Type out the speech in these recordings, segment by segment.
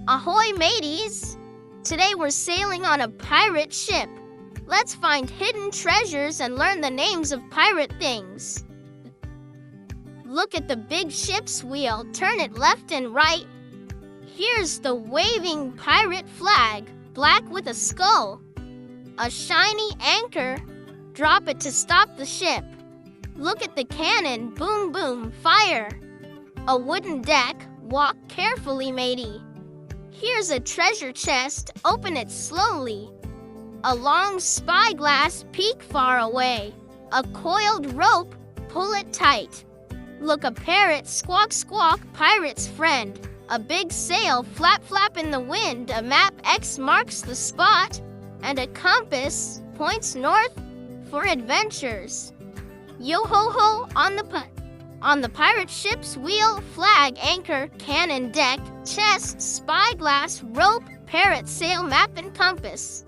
Ahoy, mateys! Today we're sailing on a pirate ship. Let's find hidden treasures and learn the names of pirate things. Look at the big ship's wheel. Turn it left and right. Here's the waving pirate flag, black with a skull. A shiny anchor. Drop it to stop the ship. Look at the cannon. Boom, boom, fire. A wooden deck. Walk carefully, matey. Here's a treasure chest. Open it slowly. A long spyglass. Peek far away. A coiled rope. Pull it tight. Look, a parrot. Squawk, squawk, pirate's friend. A big sail. Flap, flap in the wind. A map. X marks the spot. And a compass points north for adventures. Yo ho ho on the pirate ship's wheel, flag, anchor, cannon, deck, chest, spyglass, rope, parrot, sail, map, and compass.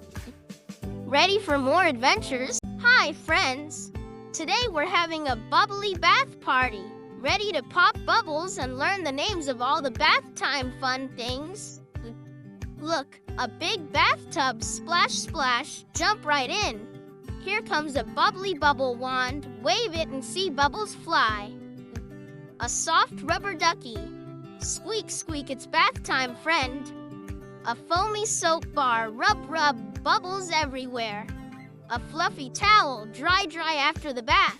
Ready for more adventures? Hi, friends! Today we're having a bubbly bath party. Ready to pop bubbles and learn the names of all the bath time fun things? Look, a big bathtub, splash, splash, jump right in. Here comes a bubbly bubble wand, wave it and see bubbles fly. A soft rubber ducky, squeak, squeak, it's bath time, friend. A foamy soap bar, rub, rub, bubbles everywhere. A fluffy towel, dry, dry after the bath.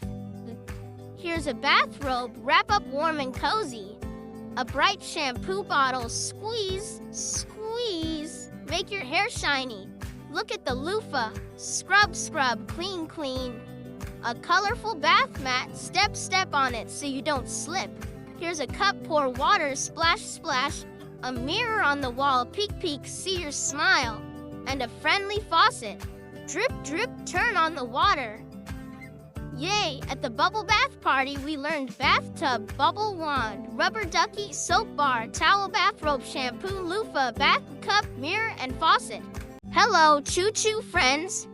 Here's a bathrobe, wrap up warm and cozy. A bright shampoo bottle, squeeze, squeeze, make your hair shiny. Look at the loofah, scrub, scrub, clean, clean. A colorful bath mat, step, step on it so you don't slip. Here's a cup, pour water, splash, splash. A mirror on the wall, peek, peek, see your smile. And a friendly faucet, drip, drip, turn on the water. Yay! At the bubble bath party, we learned bathtub, bubble wand, rubber ducky, soap bar, towel, bathrobe, shampoo, loofah, bath cup, mirror, and faucet. Hello, choo-choo friends!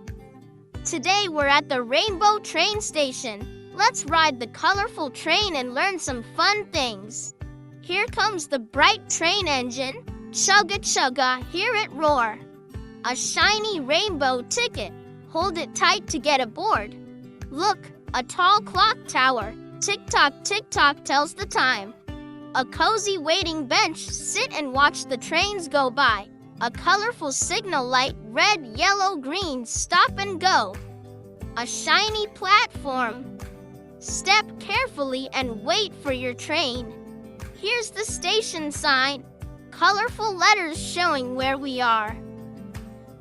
Today we're at the Rainbow Train Station. Let's ride the colorful train and learn some fun things. Here comes the bright train engine. Chugga chugga, hear it roar. A shiny rainbow ticket. Hold it tight to get aboard. Look, a tall clock tower. Tick-tock, tick-tock tells the time. A cozy waiting bench. Sit and watch the trains go by. A colorful signal light, red, yellow, green, stop and go. A shiny platform. Step carefully and wait for your train. Here's the station sign, colorful letters showing where we are.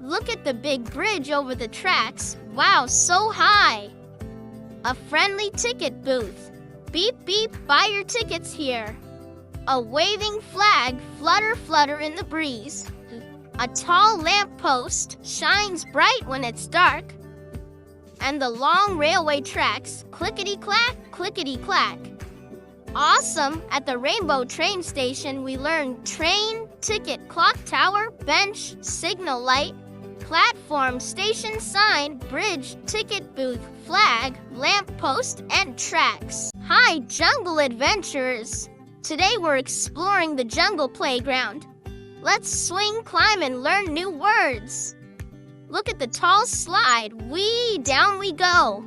Look at the big bridge over the tracks. Wow, so high. A friendly ticket booth. Beep, beep, buy your tickets here. A waving flag, flutter, flutter in the breeze. A tall lamppost shines bright when it's dark. And the long railway tracks, clickety-clack, clickety-clack. Awesome! At the Rainbow Train Station, we learned train, ticket, clock tower, bench, signal light, platform, station sign, bridge, ticket booth, flag, lamppost, and tracks. Hi, jungle adventurers! Today we're exploring the jungle playground. Let's swing, climb, and learn new words. Look at the tall slide. Whee, down we go.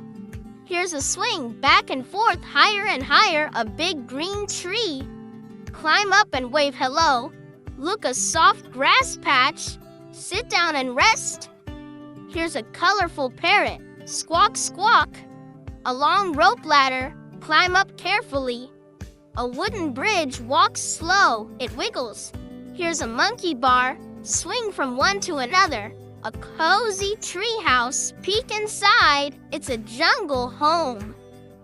Here's a swing, back and forth, higher and higher, a big green tree. Climb up and wave hello. Look, a soft grass patch. Sit down and rest. Here's a colorful parrot. Squawk, squawk. A long rope ladder. Climb up carefully. A wooden bridge. Walk slow. It wiggles. Here's a monkey bar, swing from one to another. A cozy treehouse, peek inside, it's a jungle home.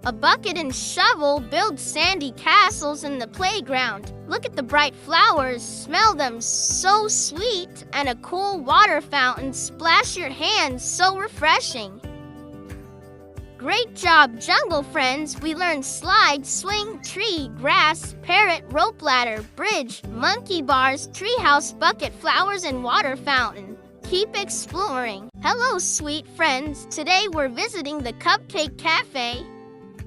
A bucket and shovel build sandy castles in the playground. Look at the bright flowers, smell them, so sweet. And a cool water fountain, splash your hands, so refreshing. Great job, jungle friends. We learned slide, swing, tree, grass, parrot, rope ladder, bridge, monkey bars, treehouse, bucket, flowers, and water fountain. Keep exploring. Hello, sweet friends. Today we're visiting the Cupcake Cafe.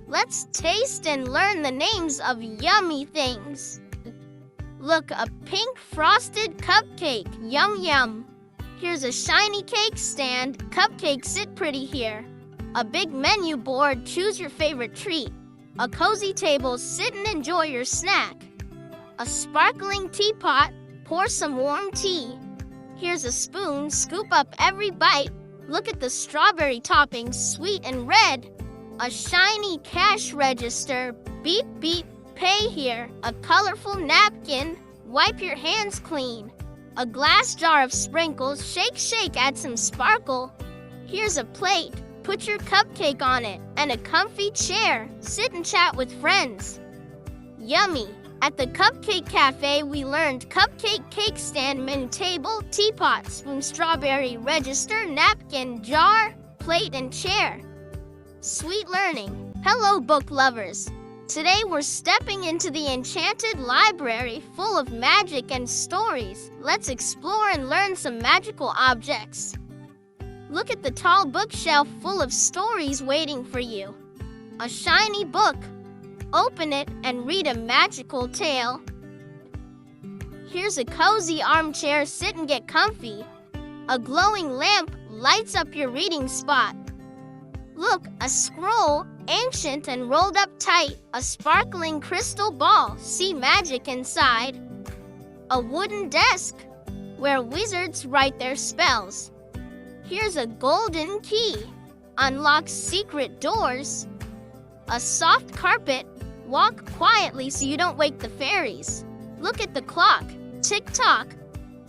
Let's taste and learn the names of yummy things. Look, a pink frosted cupcake. Yum yum. Here's a shiny cake stand. Cupcakes sit pretty here. A big menu board. Choose your favorite treat. A cozy table. Sit and enjoy your snack. A sparkling teapot. Pour some warm tea. Here's a spoon. Scoop up every bite. Look at the strawberry toppings, sweet and red. A shiny cash register. Beep beep. Pay here. A colorful napkin. Wipe your hands clean. A glass jar of sprinkles. Shake, shake, add some sparkle. Here's a plate. Put your cupcake on it. And a comfy chair. Sit and chat with friends. Yummy. At the Cupcake Cafe, we learned cupcake, cake stand, menu table, teapot, spoon, strawberry, register, napkin, jar, plate, and chair. Sweet learning. Hello, book lovers. Today we're stepping into the enchanted library full of magic and stories. Let's explore and learn some magical objects. Look at the tall bookshelf full of stories waiting for you. A shiny book. Open it and read a magical tale. Here's a cozy armchair. Sit and get comfy. A glowing lamp lights up your reading spot. Look, a scroll, ancient and rolled up tight. A sparkling crystal ball. See magic inside. A wooden desk where wizards write their spells. Here's a golden key. Unlocks secret doors. A soft carpet. Walk quietly so you don't wake the fairies. Look at the clock. Tick-tock.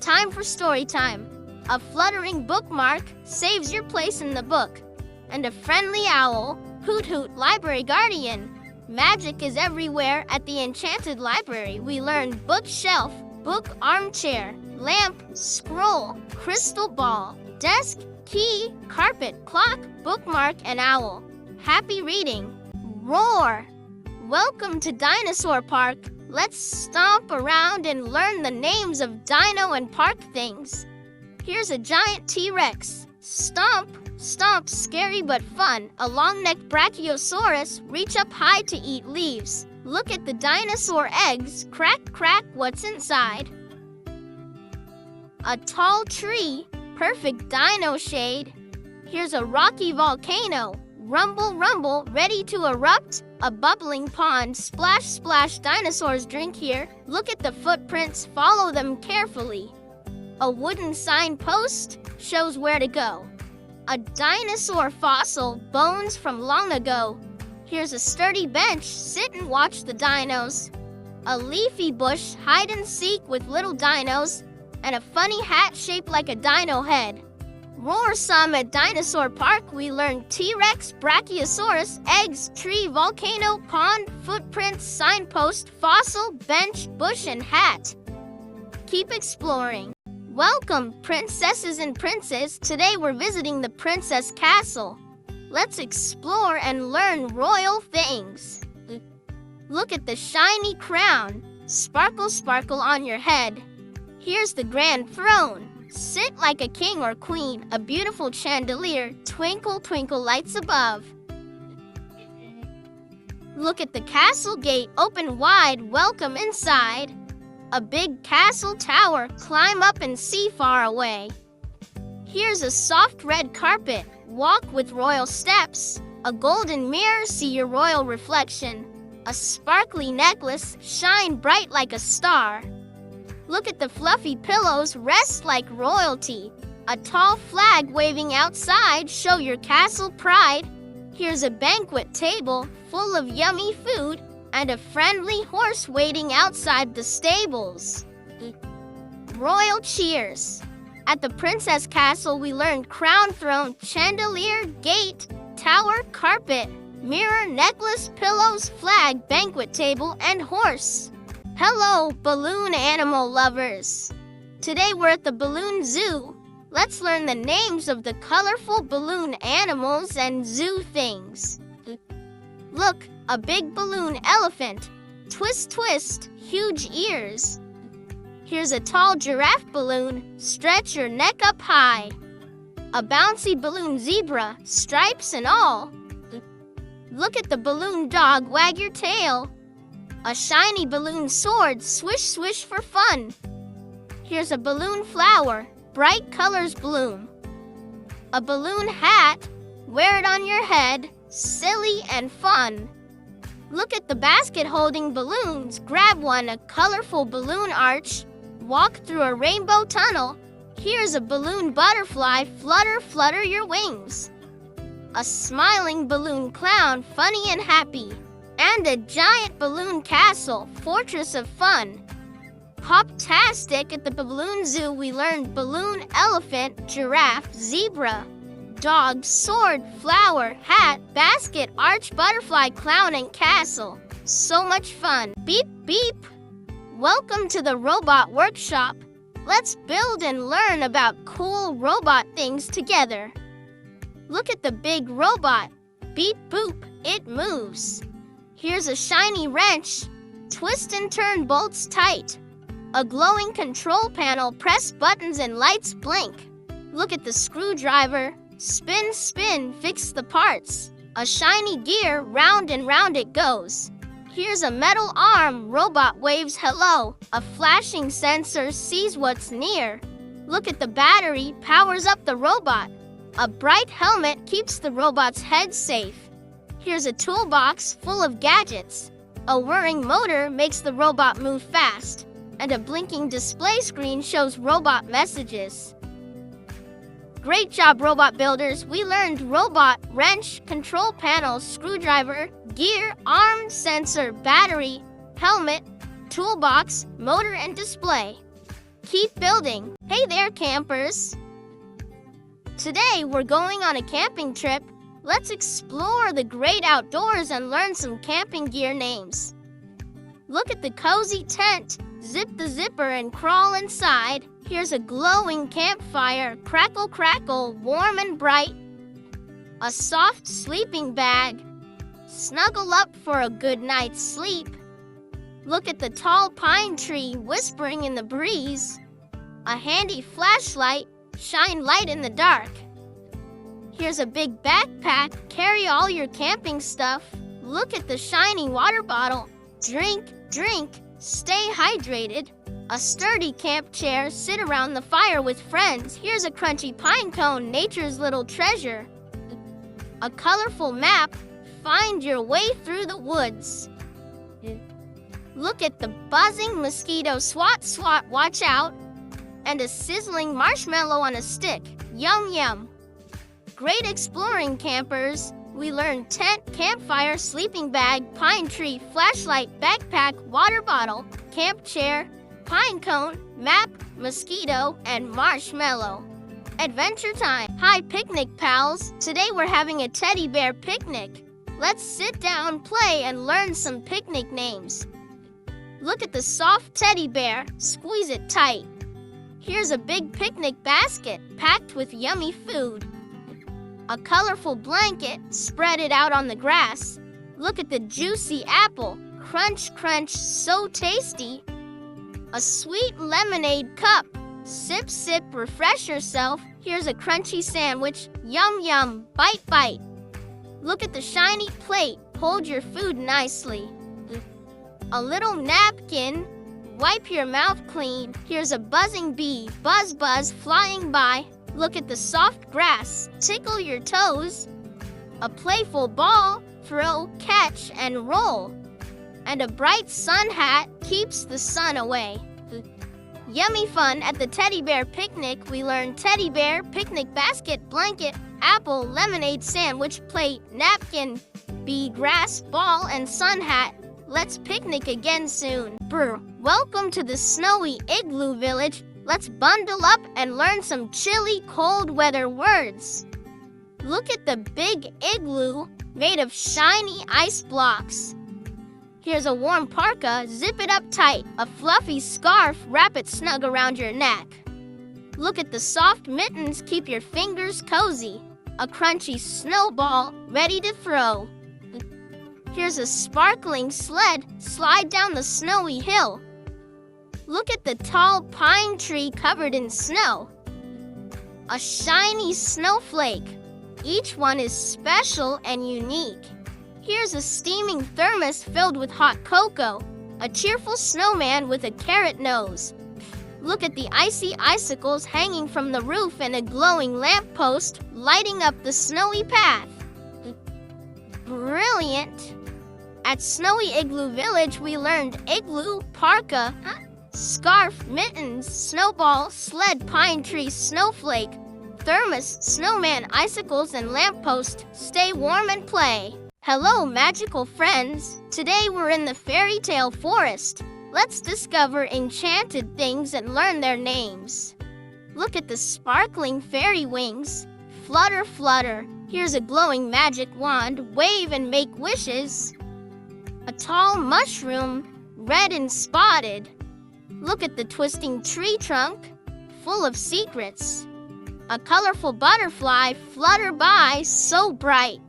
Time for story time. A fluttering bookmark saves your place in the book. And a friendly owl. Hoot-hoot, library guardian. Magic is everywhere at the Enchanted Library. We learned bookshelf, book armchair, lamp, scroll, crystal ball, desk, key, carpet, clock, bookmark, and owl. Happy reading. Roar! Welcome to Dinosaur Park. Let's stomp around and learn the names of dino and park things. Here's a giant T-Rex. Stomp, stomp, scary but fun. A long-necked Brachiosaurus, reach up high to eat leaves. Look at the dinosaur eggs. Crack, crack, what's inside? A tall tree, perfect dino shade. Here's a rocky volcano. Rumble, rumble, ready to erupt. A bubbling pond, splash, splash, dinosaurs drink here. Look at the footprints, follow them carefully. A wooden signpost shows where to go. A dinosaur fossil, bones from long ago. Here's a sturdy bench, sit and watch the dinos. A leafy bush, hide and seek with little dinos. And a funny hat shaped like a dino head. Roar some at Dinosaur Park. We learned T-Rex, Brachiosaurus, eggs, tree, volcano, pond, footprints, signpost, fossil, bench, bush, and hat. Keep exploring. Welcome, princesses and princes. Today we're visiting the Princess Castle. Let's explore and learn royal things. Look at the shiny crown. Sparkle, sparkle on your head. Here's the grand throne. Sit like a king or queen, a beautiful chandelier, twinkle, twinkle lights above. Look at the castle gate, open wide, welcome inside. A big castle tower, climb up and see far away. Here's a soft red carpet, walk with royal steps. A golden mirror, see your royal reflection. A sparkly necklace, shine bright like a star. Look at the fluffy pillows, rest like royalty. A tall flag waving outside, show your castle pride. Here's a banquet table full of yummy food and a friendly horse waiting outside the stables. Royal cheers. At the Princess Castle, we learned crown, throne, chandelier, gate, tower, carpet, mirror, necklace, pillows, flag, banquet table, and horse. Hello, balloon animal lovers! Today we're at the Balloon Zoo. Let's learn the names of the colorful balloon animals and zoo things. Look, a big balloon elephant. Twist, twist, huge ears. Here's a tall giraffe balloon. Stretch your neck up high. A bouncy balloon zebra, stripes and all. Look at the balloon dog, wag your tail. A shiny balloon sword, swish swish for fun. Here's a balloon flower, bright colors bloom. A balloon hat, wear it on your head, silly and fun. Look at the basket holding balloons, grab one, a colorful balloon arch. Walk through a rainbow tunnel. Here's a balloon butterfly, flutter, flutter your wings. A smiling balloon clown, funny and happy. And a giant balloon castle, fortress of fun. Hop-tastic at the balloon zoo, we learned balloon, elephant, giraffe, zebra. Dog, sword, flower, hat, basket, arch, butterfly, clown, and castle. So much fun. Beep, beep. Welcome to the robot workshop. Let's build and learn about cool robot things together. Look at the big robot. Beep, boop, it moves. Here's a shiny wrench. Twist and turn bolts tight. A glowing control panel, press buttons and lights blink. Look at the screwdriver. Spin, spin, fix the parts. A shiny gear, round and round it goes. Here's a metal arm, robot waves hello. A flashing sensor sees what's near. Look at the battery, powers up the robot. A bright helmet keeps the robot's head safe. Here's a toolbox full of gadgets. A whirring motor makes the robot move fast. And a blinking display screen shows robot messages. Great job, robot builders. We learned robot, wrench, control panel, screwdriver, gear, arm, sensor, battery, helmet, toolbox, motor, and display. Keep building. Hey there, campers. Today, we're going on a camping trip. Let's explore the great outdoors and learn some camping gear names. Look at the cozy tent. Zip the zipper and crawl inside. Here's a glowing campfire, crackle, crackle, warm and bright. A soft sleeping bag. Snuggle up for a good night's sleep. Look at the tall pine tree whispering in the breeze. A handy flashlight, shine light in the dark. Here's a big backpack, carry all your camping stuff. Look at the shiny water bottle. Drink, drink, stay hydrated. A sturdy camp chair, sit around the fire with friends. Here's a crunchy pine cone, nature's little treasure. A colorful map, find your way through the woods. Look at the buzzing mosquito, swat, swat, watch out. And a sizzling marshmallow on a stick, yum, yum. Great exploring, campers. We learned tent, campfire, sleeping bag, pine tree, flashlight, backpack, water bottle, camp chair, pine cone, map, mosquito, and marshmallow. Adventure time. Hi, picnic pals. Today we're having a teddy bear picnic. Let's sit down, play, and learn some picnic names. Look at the soft teddy bear. Squeeze it tight. Here's a big picnic basket packed with yummy food. A colorful blanket, spread it out on the grass. Look at the juicy apple. Crunch, crunch, so tasty. A sweet lemonade cup. Sip, sip, refresh yourself. Here's a crunchy sandwich. Yum, yum, bite, bite. Look at the shiny plate. Hold your food nicely. A little napkin. Wipe your mouth clean. Here's a buzzing bee. Buzz, buzz, flying by. Look at the soft grass. Tickle your toes. A playful ball. Throw, catch, and roll. And a bright sun hat keeps the sun away. Yummy fun at the teddy bear picnic. We learned teddy bear, picnic basket, blanket, apple, lemonade, sandwich, plate, napkin, bee, grass, ball, and sun hat. Let's picnic again soon. Brr. Welcome to the snowy igloo village. Let's bundle up and learn some chilly cold weather words. Look at the big igloo made of shiny ice blocks. Here's a warm parka, zip it up tight. A fluffy scarf, wrap it snug around your neck. Look at the soft mittens, keep your fingers cozy. A crunchy snowball, ready to throw. Here's a sparkling sled, slide down the snowy hill. Look at the tall pine tree covered in snow. A shiny snowflake. Each one is special and unique. Here's a steaming thermos filled with hot cocoa, a cheerful snowman with a carrot nose. Look at the icy icicles hanging from the roof and a glowing lamppost lighting up the snowy path. Brilliant! At Snowy Igloo Village, we learned igloo, parka, scarf, mittens, snowball, sled, pine tree, snowflake, thermos, snowman, icicles, and lamppost. Stay warm and play. Hello, magical friends. Today we're in the fairy tale forest. Let's discover enchanted things and learn their names. Look at the sparkling fairy wings. Flutter, flutter. Here's a glowing magic wand. Wave and make wishes. A tall mushroom, red and spotted. Look at the twisting tree trunk, full of secrets. A colorful butterfly, flutter by, so bright.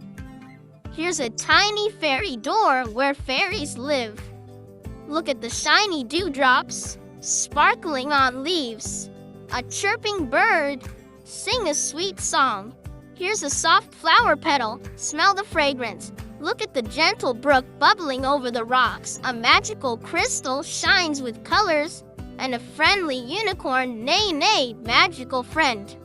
Here's a tiny fairy door where fairies live. Look at the shiny dewdrops, sparkling on leaves. A chirping bird, sing a sweet song. Here's a soft flower petal, smell the fragrance. Look at the gentle brook bubbling over the rocks. A magical crystal shines with colors, and a friendly unicorn, neigh, neigh, magical friend.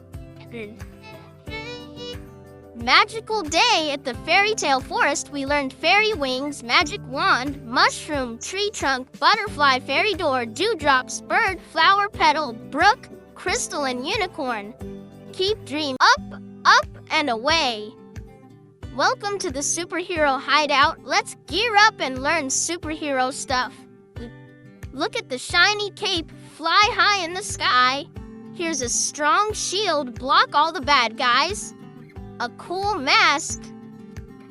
Magical day at the fairy tale forest. We learned fairy wings, magic wand, mushroom, tree trunk, butterfly, fairy door, dewdrops, bird, flower petal, brook, crystal, and unicorn. Keep dream up, up, and away. Welcome to the superhero hideout. Let's gear up and learn superhero stuff. Look at the shiny cape, fly high in the sky. Here's a strong shield, block all the bad guys. A cool mask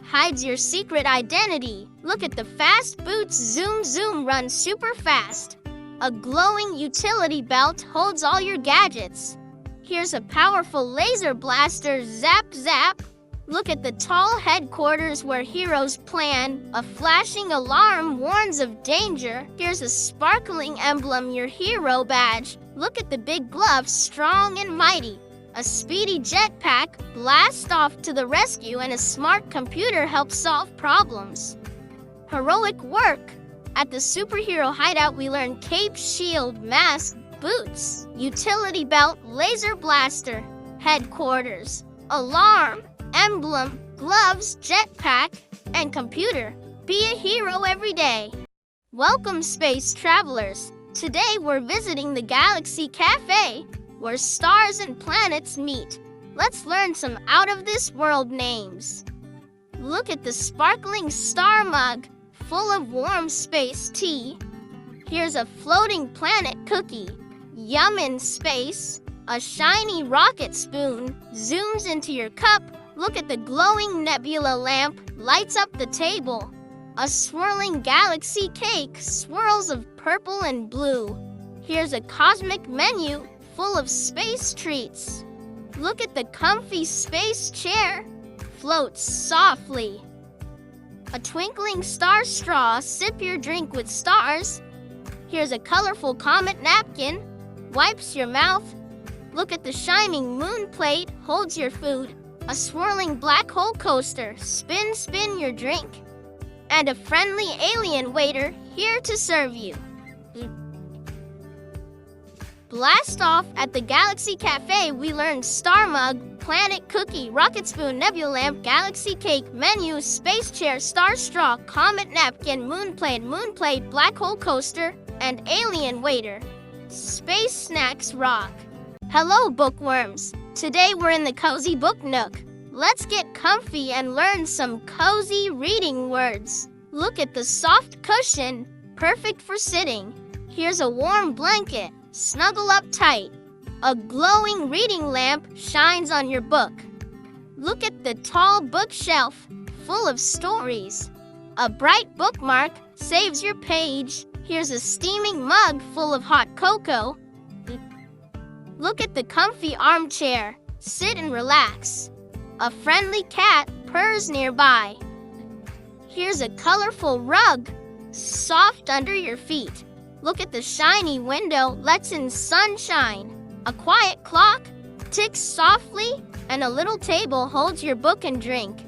hides your secret identity. Look at the fast boots, zoom, zoom, run super fast. A glowing utility belt holds all your gadgets. Here's a powerful laser blaster, zap, zap. Look at the tall headquarters where heroes plan. A flashing alarm warns of danger. Here's a sparkling emblem, your hero badge. Look at the big gloves, strong and mighty. A speedy jetpack, blast off to the rescue, and a smart computer helps solve problems. Heroic work. At the superhero hideout, we learn cape, shield, mask, boots, utility belt, laser blaster, headquarters, alarm, emblem, gloves, jetpack, and computer. Be a hero every day. Welcome, space travelers. Today we're visiting the Galaxy Cafe, where stars and planets meet. Let's learn some out-of-this-world names. Look at the sparkling star mug, full of warm space tea. Here's a floating planet cookie, yum in space. A shiny rocket spoon zooms into your cup. Look at the glowing nebula lamp, lights up the table. A swirling galaxy cake, swirls of purple and blue. Here's a cosmic menu, full of space treats. Look at the comfy space chair, floats softly. A twinkling star straw, sip your drink with stars. Here's a colorful comet napkin, wipes your mouth. Look at the shining moon plate, holds your food. A swirling black hole coaster, spin, spin your drink. And a friendly alien waiter, here to serve you. Blast off at the Galaxy Cafe. We learned star mug, planet cookie, rocket spoon, nebula lamp, galaxy cake, menu, space chair, star straw, comet napkin, moon plate, black hole coaster, and alien waiter. Space snacks rock. Hello, bookworms. Today we're in the cozy book nook. Let's get comfy and learn some cozy reading words. Look at the soft cushion, perfect for sitting. Here's a warm blanket. Snuggle up tight. A glowing reading lamp shines on your book. Look at the tall bookshelf, full of stories. A bright bookmark saves your page. Here's a steaming mug full of hot cocoa. Look at the comfy armchair. Sit and relax. A friendly cat purrs nearby. Here's a colorful rug, soft under your feet. Look at the shiny window, lets in sunshine. A quiet clock ticks softly, and a little table holds your book and drink.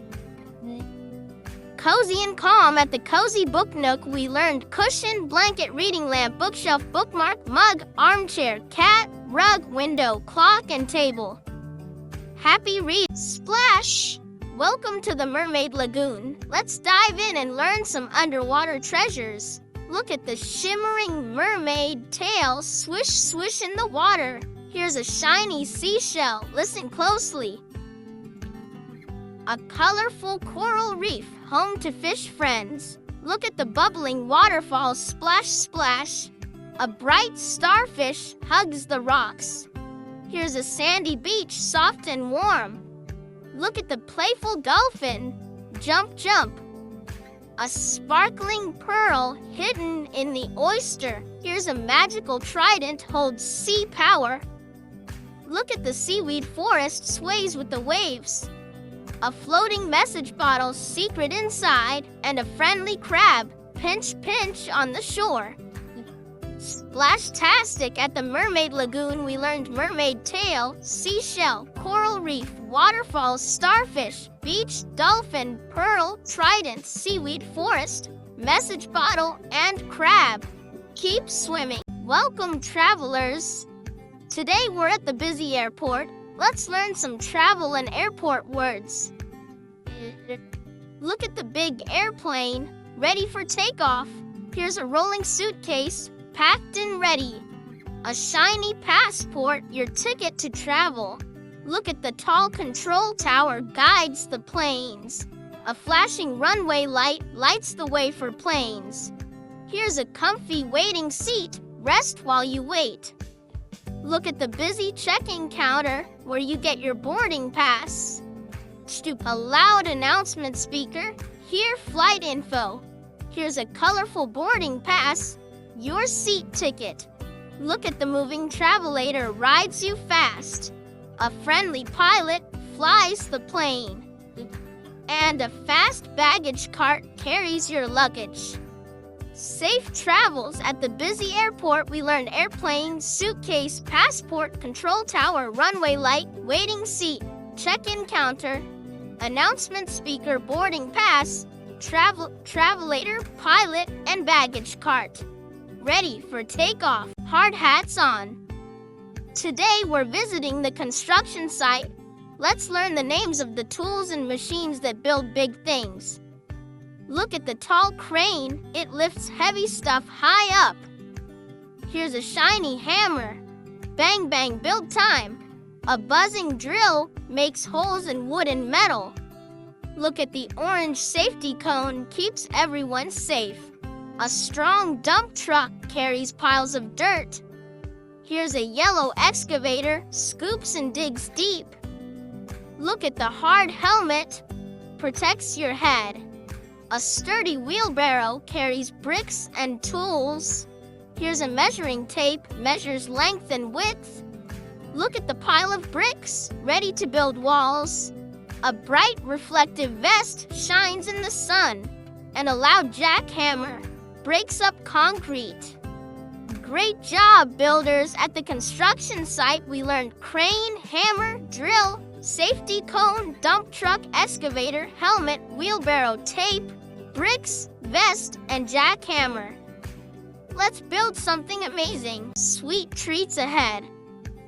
cozy and calm at the Cozy Book Nook. We learned cushion, blanket, reading lamp, bookshelf, bookmark, mug, armchair, cat, rug, window, clock, and table. Happy read. Splash! Welcome to the Mermaid Lagoon. Let's dive in and learn some underwater treasures. Look at the shimmering mermaid tail swish swish in the water. Here's a shiny seashell. Listen closely. A colorful coral reef, home to fish friends. Look at the bubbling waterfall, splash, splash. A bright starfish hugs the rocks. Here's a sandy beach, soft and warm. Look at the playful dolphin, jump, jump. A sparkling pearl hidden in the oyster. Here's a magical trident, holds sea power. Look at the seaweed forest, sways with the waves. A floating message bottle, secret inside, and a friendly crab, pinch, pinch on the shore. Splash-tastic at the Mermaid Lagoon. We learned mermaid tail, seashell, coral reef, waterfalls, starfish, beach, dolphin, pearl, trident, seaweed forest, message bottle, and crab. Keep swimming. Welcome, travelers. Today we're at the busy airport. Let's learn some travel and airport words. Look at the big airplane, ready for takeoff. Here's a rolling suitcase, packed and ready. A shiny passport, your ticket to travel. Look at the tall control tower, guides the planes. A flashing runway light lights the way for planes. Here's a comfy waiting seat, rest while you wait. Look at the busy check-in counter where you get your boarding pass. A loud announcement speaker, hear flight info. Here's a colorful boarding pass, your seat ticket. Look at the moving travelator, rides you fast. A friendly pilot flies the plane. And a fast baggage cart carries your luggage. Safe travels at the busy airport. We learned airplane, suitcase, passport, control tower, runway light, waiting seat, check-in counter, announcement speaker, boarding pass, travelator, pilot, and baggage cart. Ready for takeoff. Hard hats on. Today we're visiting the construction site. Let's learn the names of the tools and machines that build big things. Look at the tall crane. It lifts heavy stuff high up. Here's a shiny hammer. Bang, bang, build time. A buzzing drill makes holes in wood and metal. Look at the orange safety cone, keeps everyone safe. A strong dump truck carries piles of dirt. Here's a yellow excavator, scoops and digs deep. Look at the hard helmet, protects your head. A sturdy wheelbarrow carries bricks and tools. Here's a measuring tape, measures length and width. Look at the pile of bricks, ready to build walls. A bright reflective vest shines in the sun. And a loud jackhammer breaks up concrete. Great job, builders! At the construction site, we learned crane, hammer, drill, safety cone, dump truck, excavator, helmet, wheelbarrow, tape, bricks, vest, and jackhammer. Let's build something amazing. Sweet treats ahead.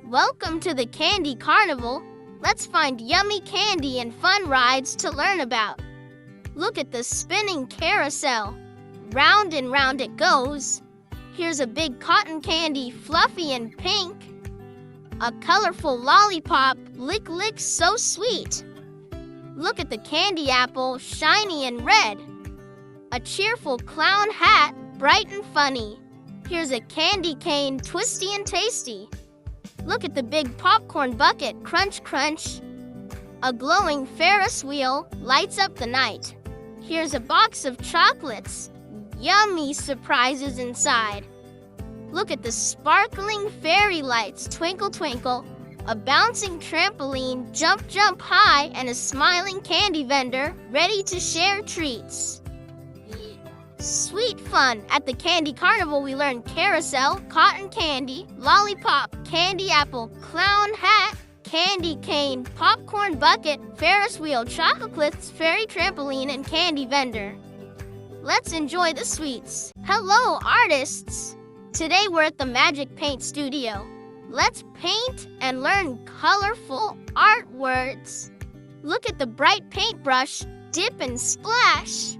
Welcome to the Candy Carnival. Let's find yummy candy and fun rides to learn about. Look at the spinning carousel. Round and round it goes. Here's a big cotton candy, fluffy and pink. A colorful lollipop, lick, lick, so sweet. Look at the candy apple, shiny and red. A cheerful clown hat, bright and funny. Here's a candy cane, twisty and tasty. Look at the big popcorn bucket, crunch, crunch. A glowing Ferris wheel lights up the night. Here's a box of chocolates, yummy surprises inside. Look at the sparkling fairy lights, twinkle, twinkle. A bouncing trampoline, jump, jump high, and a smiling candy vendor ready to share treats. Sweet fun! At the Candy Carnival, we learned carousel, cotton candy, lollipop, candy apple, clown hat, candy cane, popcorn bucket, Ferris wheel, chocolates, fairy trampoline, and candy vendor. Let's enjoy the sweets. Hello, artists! Today we're at the Magic Paint Studio. Let's paint and learn colorful art words. Look at the bright paintbrush, dip and splash.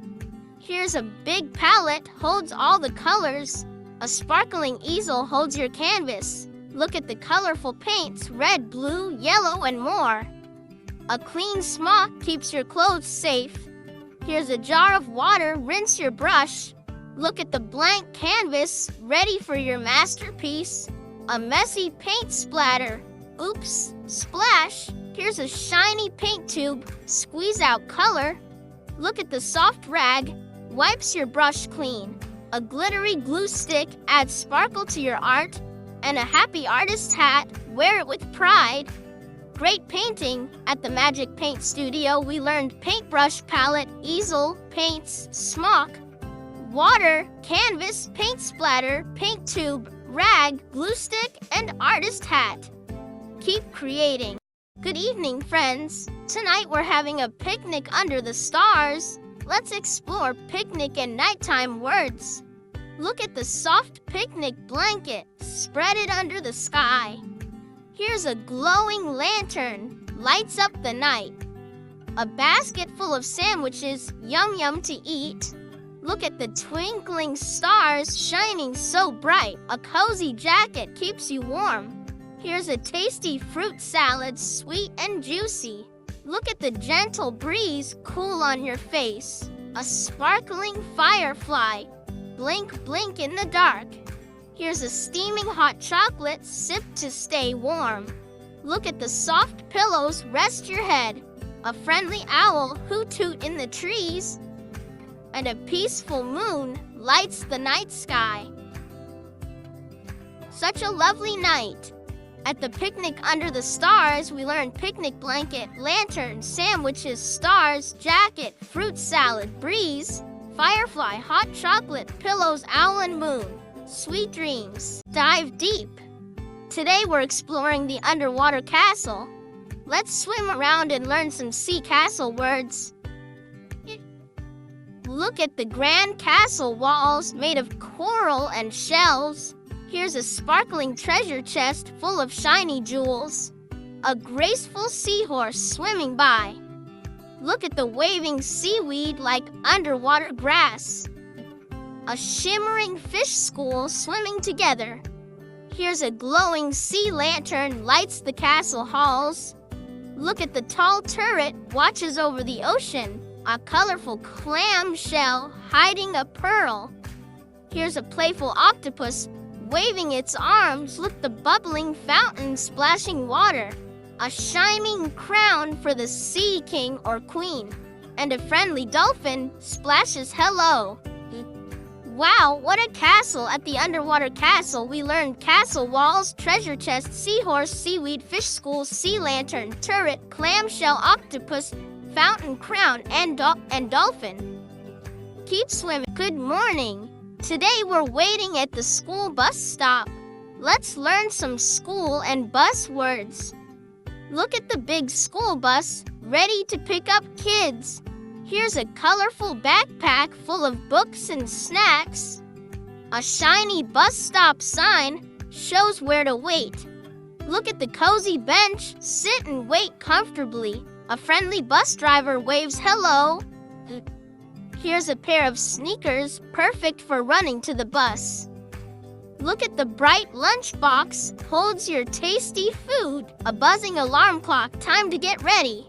Here's a big palette, holds all the colors. A sparkling easel holds your canvas. Look at the colorful paints, red, blue, yellow, and more. A clean smock keeps your clothes safe. Here's a jar of water, rinse your brush. Look at the blank canvas, ready for your masterpiece. A messy paint splatter, oops, splash. Here's a shiny paint tube, squeeze out color. Look at the soft rag, wipes your brush clean. A glittery glue stick adds sparkle to your art. And a happy artist hat, wear it with pride. Great painting! At the Magic Paint Studio, we learned paintbrush, palette, easel, paints, smock, water, canvas, paint splatter, paint tube, rag, glue stick, and artist hat. Keep creating. Good evening, friends. Tonight we're having a picnic under the stars. Let's explore picnic and nighttime words. Look at the soft picnic blanket. Spread it under the sky. Here's a glowing lantern. Lights up the night. A basket full of sandwiches. Yum yum to eat. Look at the twinkling stars shining so bright. A cozy jacket keeps you warm. Here's a tasty fruit salad, sweet and juicy. Look at the gentle breeze cool on your face. A sparkling firefly. Blink, blink in the dark. Here's a steaming hot chocolate, sip to stay warm. Look at the soft pillows, rest your head. A friendly owl, hoot hoot in the trees. And a peaceful moon lights the night sky. Such a lovely night. At the picnic under the stars, we learned picnic blanket, lantern, sandwiches, stars, jacket, fruit salad, breeze, firefly, hot chocolate, pillows, owl and moon. Sweet dreams. Dive deep. Today we're exploring the underwater castle. Let's swim around and learn some sea castle words. Look at the grand castle walls made of coral and shells. Here's a sparkling treasure chest full of shiny jewels. A graceful seahorse swimming by. Look at the waving seaweed like underwater grass. A shimmering fish school swimming together. Here's a glowing sea lantern lights the castle halls. Look at the tall turret watches over the ocean. A colorful clam shell hiding a pearl. Here's a playful octopus waving its arms. Look the bubbling fountain splashing water. A shining crown for the sea king or queen. And a friendly dolphin splashes hello. Wow, what a castle! At the underwater castle, we learned castle walls, treasure chest, seahorse, seaweed, fish school, sea lantern, turret, clamshell, octopus, fountain, crown, and dolphin. Keep swimming. Good morning. Today we're waiting at the school bus stop. Let's learn some school and bus words. Look at the big school bus, ready to pick up kids. Here's a colorful backpack full of books and snacks. A shiny bus stop sign shows where to wait. Look at the cozy bench, sit and wait comfortably. A friendly bus driver waves hello. Here's a pair of sneakers, perfect for running to the bus. Look at the bright lunchbox, holds your tasty food. A buzzing alarm clock, time to get ready.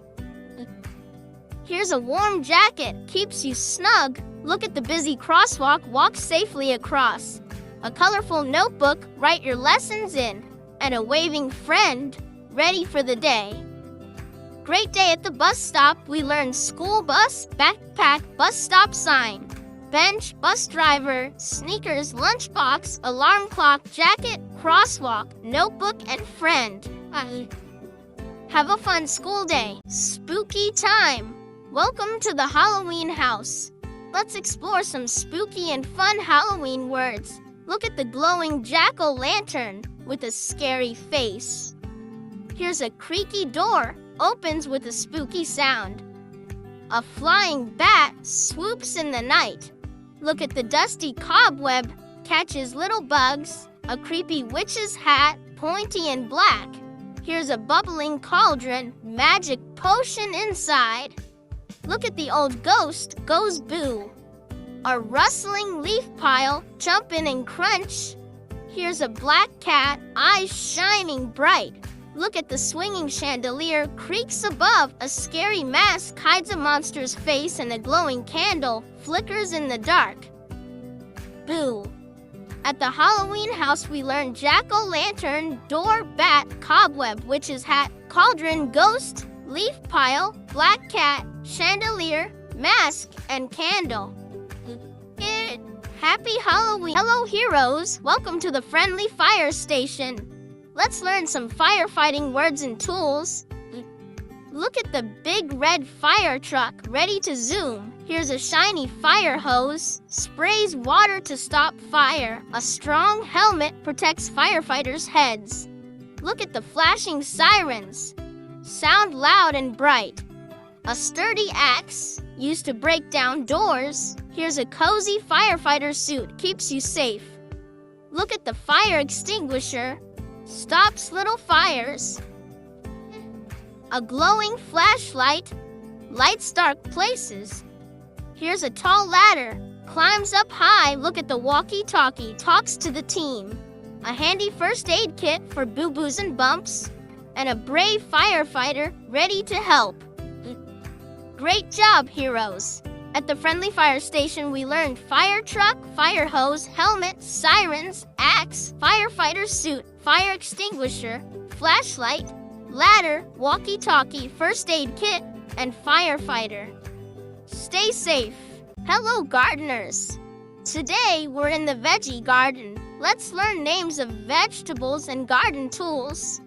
Here's a warm jacket, keeps you snug. Look at the busy crosswalk, walk safely across. A colorful notebook, write your lessons in. And a waving friend, ready for the day. Great day at the bus stop. We learned school bus, backpack, bus stop sign. Bench, bus driver, sneakers, lunchbox, alarm clock, jacket, crosswalk, notebook, and friend. Have a fun school day. Spooky time. Welcome to the Halloween house. Let's explore some spooky and fun Halloween words. Look at the glowing jack-o'-lantern with a scary face. Here's a creaky door, opens with a spooky sound. A flying bat swoops in the night. Look at the dusty cobweb, catches little bugs. A creepy witch's hat, pointy and black. Here's a bubbling cauldron, magic potion inside. Look at the old ghost, goes boo. A rustling leaf pile, jump in and crunch. Here's a black cat, eyes shining bright. Look at the swinging chandelier, creaks above. A scary mask hides a monster's face, and a glowing candle flickers in the dark. Boo. At the Halloween house, we learn jack-o'-lantern, door, bat, cobweb, witch's hat, cauldron, ghost, leaf pile, black cat, chandelier, mask, and candle. Happy Halloween! Hello, heroes! Welcome to the friendly fire station. Let's learn some firefighting words and tools. Look at the big red fire truck, ready to zoom. Here's a shiny fire hose, sprays water to stop fire. A strong helmet protects firefighters' heads. Look at the flashing sirens, sound loud and bright. A sturdy axe, used to break down doors. Here's a cozy firefighter suit, keeps you safe. Look at the fire extinguisher, stops little fires. A glowing flashlight, lights dark places. Here's a tall ladder, climbs up high. Look at the walkie-talkie, talks to the team. A handy first aid kit for boo-boos and bumps. And a brave firefighter ready to help. Great job, heroes! At the friendly fire station, we learned fire truck, fire hose, helmet, sirens, axe, firefighter suit, fire extinguisher, flashlight, ladder, walkie-talkie, first aid kit, and firefighter. Stay safe. Hello, gardeners. Today, we're in the veggie garden. Let's learn names of vegetables and garden tools.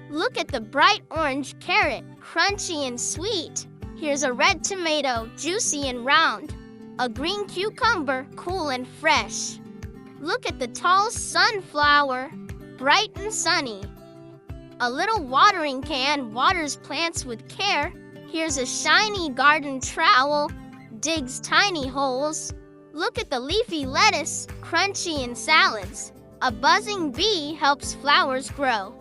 Look at the bright orange carrot, crunchy and sweet. Here's a red tomato, juicy and round. A green cucumber, cool and fresh. Look at the tall sunflower, bright and sunny. A little watering can waters plants with care. Here's a shiny garden trowel, digs tiny holes. Look at the leafy lettuce, crunchy in salads. A buzzing bee helps flowers grow.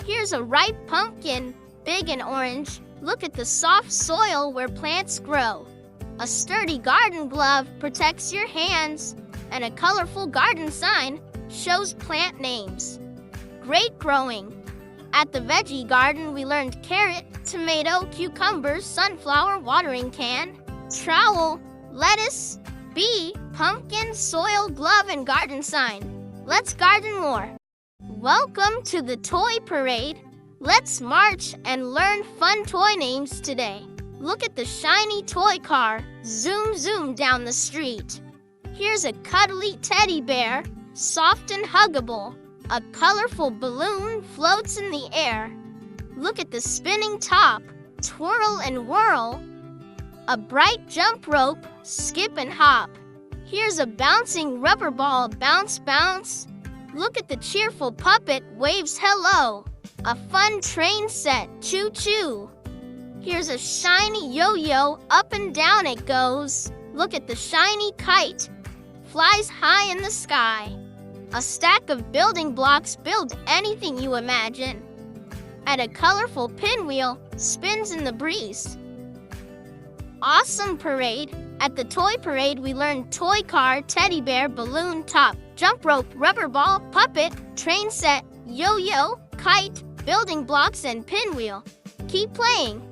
Here's a ripe pumpkin, big and orange. Look at the soft soil where plants grow. A sturdy garden glove protects your hands, and a colorful garden sign shows plant names. Great growing! At the veggie garden, we learned carrot, tomato, cucumber, sunflower, watering can, trowel, lettuce, bee, pumpkin, soil, glove, and garden sign. Let's garden more. Welcome to the toy parade. Let's march and learn fun toy names today. Look at the shiny toy car, zoom, zoom down the street. Here's a cuddly teddy bear, soft and huggable. A colorful balloon floats in the air. Look at the spinning top, twirl and whirl. A bright jump rope, skip and hop. Here's a bouncing rubber ball, bounce, bounce. Look at the cheerful puppet, waves hello. A fun train set, choo-choo. Here's a shiny yo-yo, up and down it goes. Look at the shiny kite, flies high in the sky. A stack of building blocks, build anything you imagine. And a colorful pinwheel spins in the breeze. Awesome parade! At the toy parade, we learned toy car, teddy bear, balloon top, jump rope, rubber ball, puppet, train set, yo-yo, kite, building blocks, and pinwheel. Keep playing!